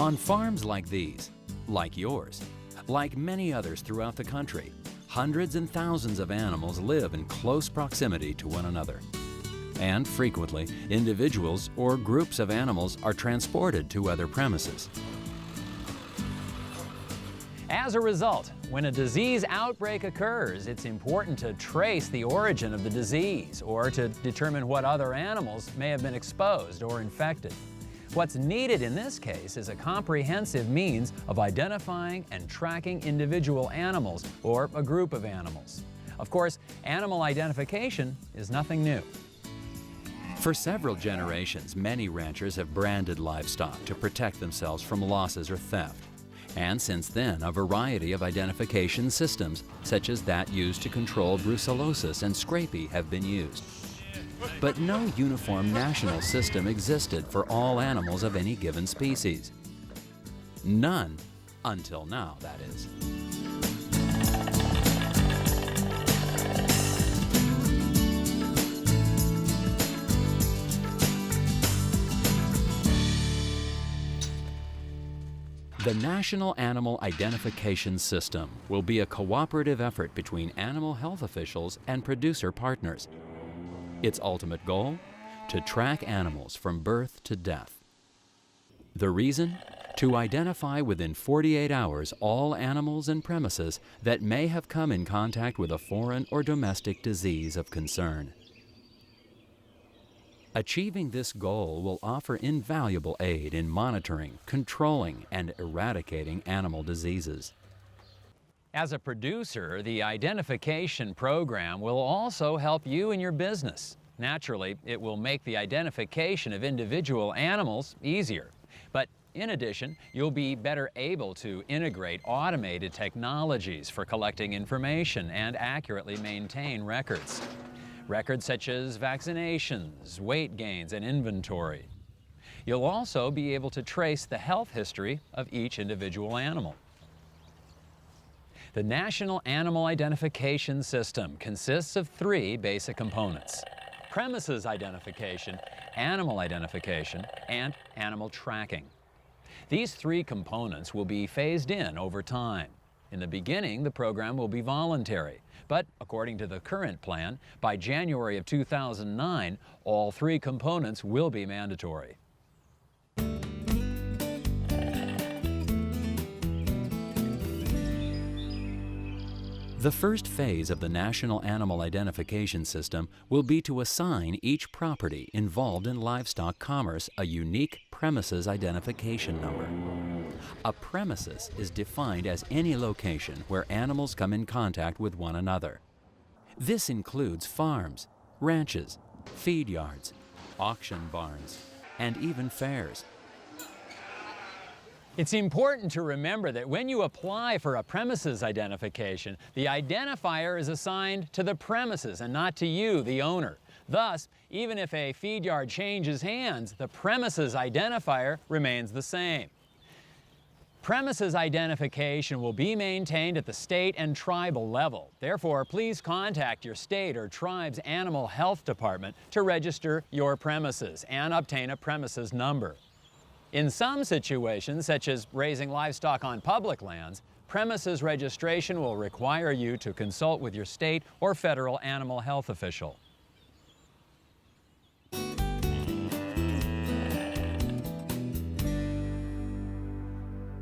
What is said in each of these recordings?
On farms like these, like yours, like many others throughout the country, hundreds and thousands of animals live in close proximity to one another. And frequently, individuals or groups of animals are transported to other premises. As a result, when a disease outbreak occurs, it's important to trace the origin of the disease or to determine what other animals may have been exposed or infected. What's needed in this case is a comprehensive means of identifying and tracking individual animals or a group of animals. Of course, animal identification is nothing new. For several generations, many ranchers have branded livestock to protect themselves from losses or theft. And since then, a variety of identification systems, such as that used to control brucellosis and scrapie, have been used. But no uniform national system existed for all animals of any given species. None, until now, that is. The National Animal Identification System will be a cooperative effort between animal health officials and producer partners. Its ultimate goal? To track animals from birth to death. The reason? To identify within 48 hours all animals and premises that may have come in contact with a foreign or domestic disease of concern. Achieving this goal will offer invaluable aid in monitoring, controlling, and eradicating animal diseases. As a producer, the identification program will also help you in your business. Naturally, it will make the identification of individual animals easier. But in addition, you'll be better able to integrate automated technologies for collecting information and accurately maintain records. Records such as vaccinations, weight gains, and inventory. You'll also be able to trace the health history of each individual animal. The National Animal Identification System consists of three basic components: premises identification, animal identification, and animal tracking. These three components will be phased in over time. In the beginning, the program will be voluntary, but according to the current plan, by January of 2009, all three components will be mandatory. The first phase of the National Animal Identification System will be to assign each property involved in livestock commerce a unique premises identification number. A premises is defined as any location where animals come in contact with one another. This includes farms, ranches, feed yards, auction barns, and even fairs. It's important to remember that when you apply for a premises identification, the identifier is assigned to the premises and not to you, the owner. Thus, even if a feed yard changes hands, the premises identifier remains the same. Premises identification will be maintained at the state and tribal level. Therefore, please contact your state or tribe's animal health department to register your premises and obtain a premises number. In some situations, such as raising livestock on public lands, premises registration will require you to consult with your state or federal animal health official.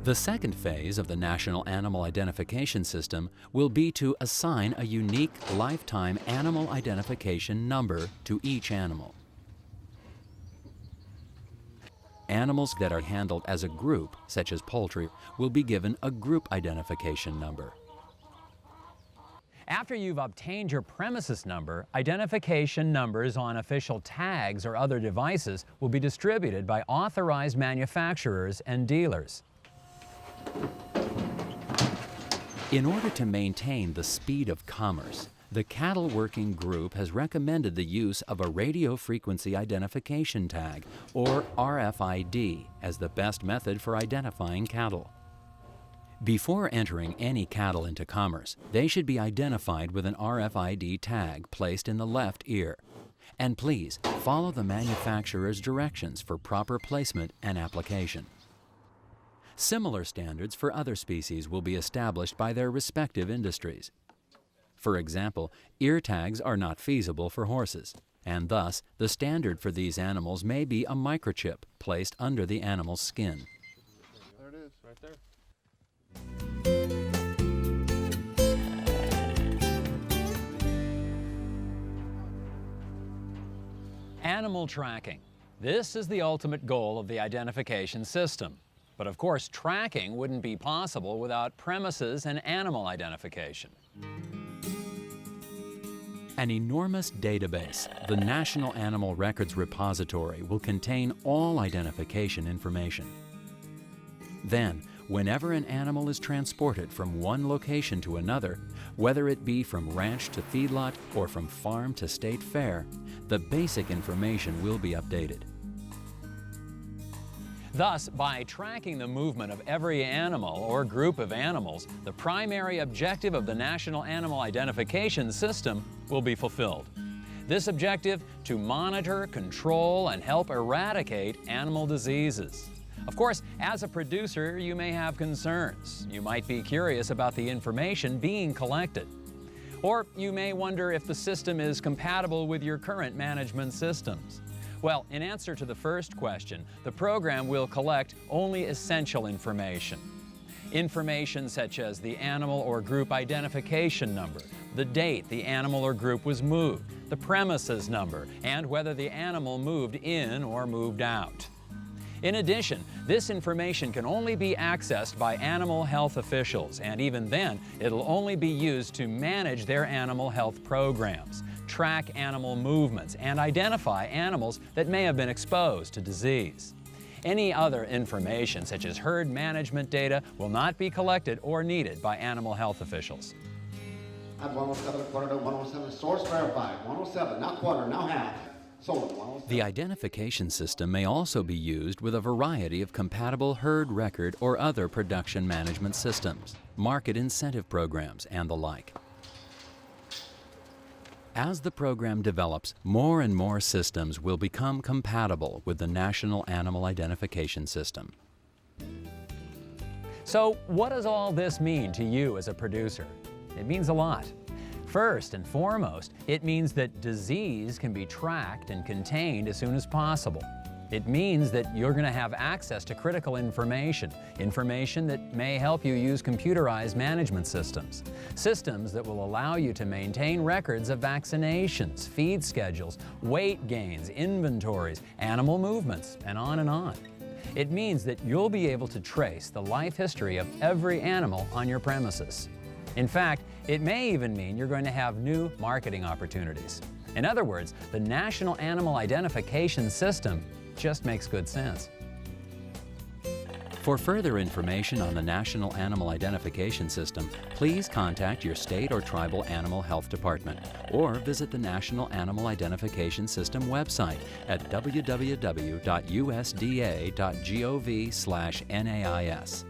The second phase of the National Animal Identification System will be to assign a unique lifetime animal identification number to each animal. Animals that are handled as a group, such as poultry, will be given a group identification number. After you've obtained your premises number, identification numbers on official tags or other devices will be distributed by authorized manufacturers and dealers. In order to maintain the speed of commerce, the Cattle Working Group has recommended the use of a radio frequency identification tag, or RFID, as the best method for identifying cattle. Before entering any cattle into commerce, they should be identified with an RFID tag placed in the left ear. And please follow the manufacturer's directions for proper placement and application. Similar standards for other species will be established by their respective industries. For example, ear tags are not feasible for horses, and thus the standard for these animals may be a microchip placed under the animal's skin. There it is, right there. Animal tracking. This is the ultimate goal of the identification system. But of course, tracking wouldn't be possible without premises and animal identification. An enormous database, the National Animal Records Repository, will contain all identification information. Then, whenever an animal is transported from one location to another, whether it be from ranch to feedlot or from farm to state fair, the basic information will be updated. Thus, by tracking the movement of every animal or group of animals, the primary objective of the National Animal Identification System will be fulfilled. This objective, to monitor, control, and help eradicate animal diseases. Of course, as a producer, you may have concerns. You might be curious about the information being collected. Or you may wonder if the system is compatible with your current management systems. Well, in answer to the first question, the program will collect only essential information. Information such as the animal or group identification number, the date the animal or group was moved, the premises number, and whether the animal moved in or moved out. In addition, this information can only be accessed by animal health officials, and even then, it'll only be used to manage their animal health programs, track animal movements, and identify animals that may have been exposed to disease. Any other information, such as herd management data, will not be collected or needed by animal health officials. I have 107, quarter to 107, source verified, 107, not quarter, now half. Sold 107. The identification system may also be used with a variety of compatible herd record or other production management systems, market incentive programs, and the like. As the program develops, more and more systems will become compatible with the National Animal Identification System. So, what does all this mean to you as a producer? It means a lot. First and foremost, it means that disease can be tracked and contained as soon as possible. It means that you're going to have access to critical information that may help you use computerized management systems, systems that will allow you to maintain records of vaccinations, feed schedules, weight gains, inventories, animal movements, and on and on. It means that you'll be able to trace the life history of every animal on your premises. In fact, it may even mean you're going to have new marketing opportunities. In other words, the National Animal Identification System just makes good sense. For further information on the National Animal Identification System, please contact your state or tribal animal health department or visit the National Animal Identification System website at www.usda.gov/NAIS.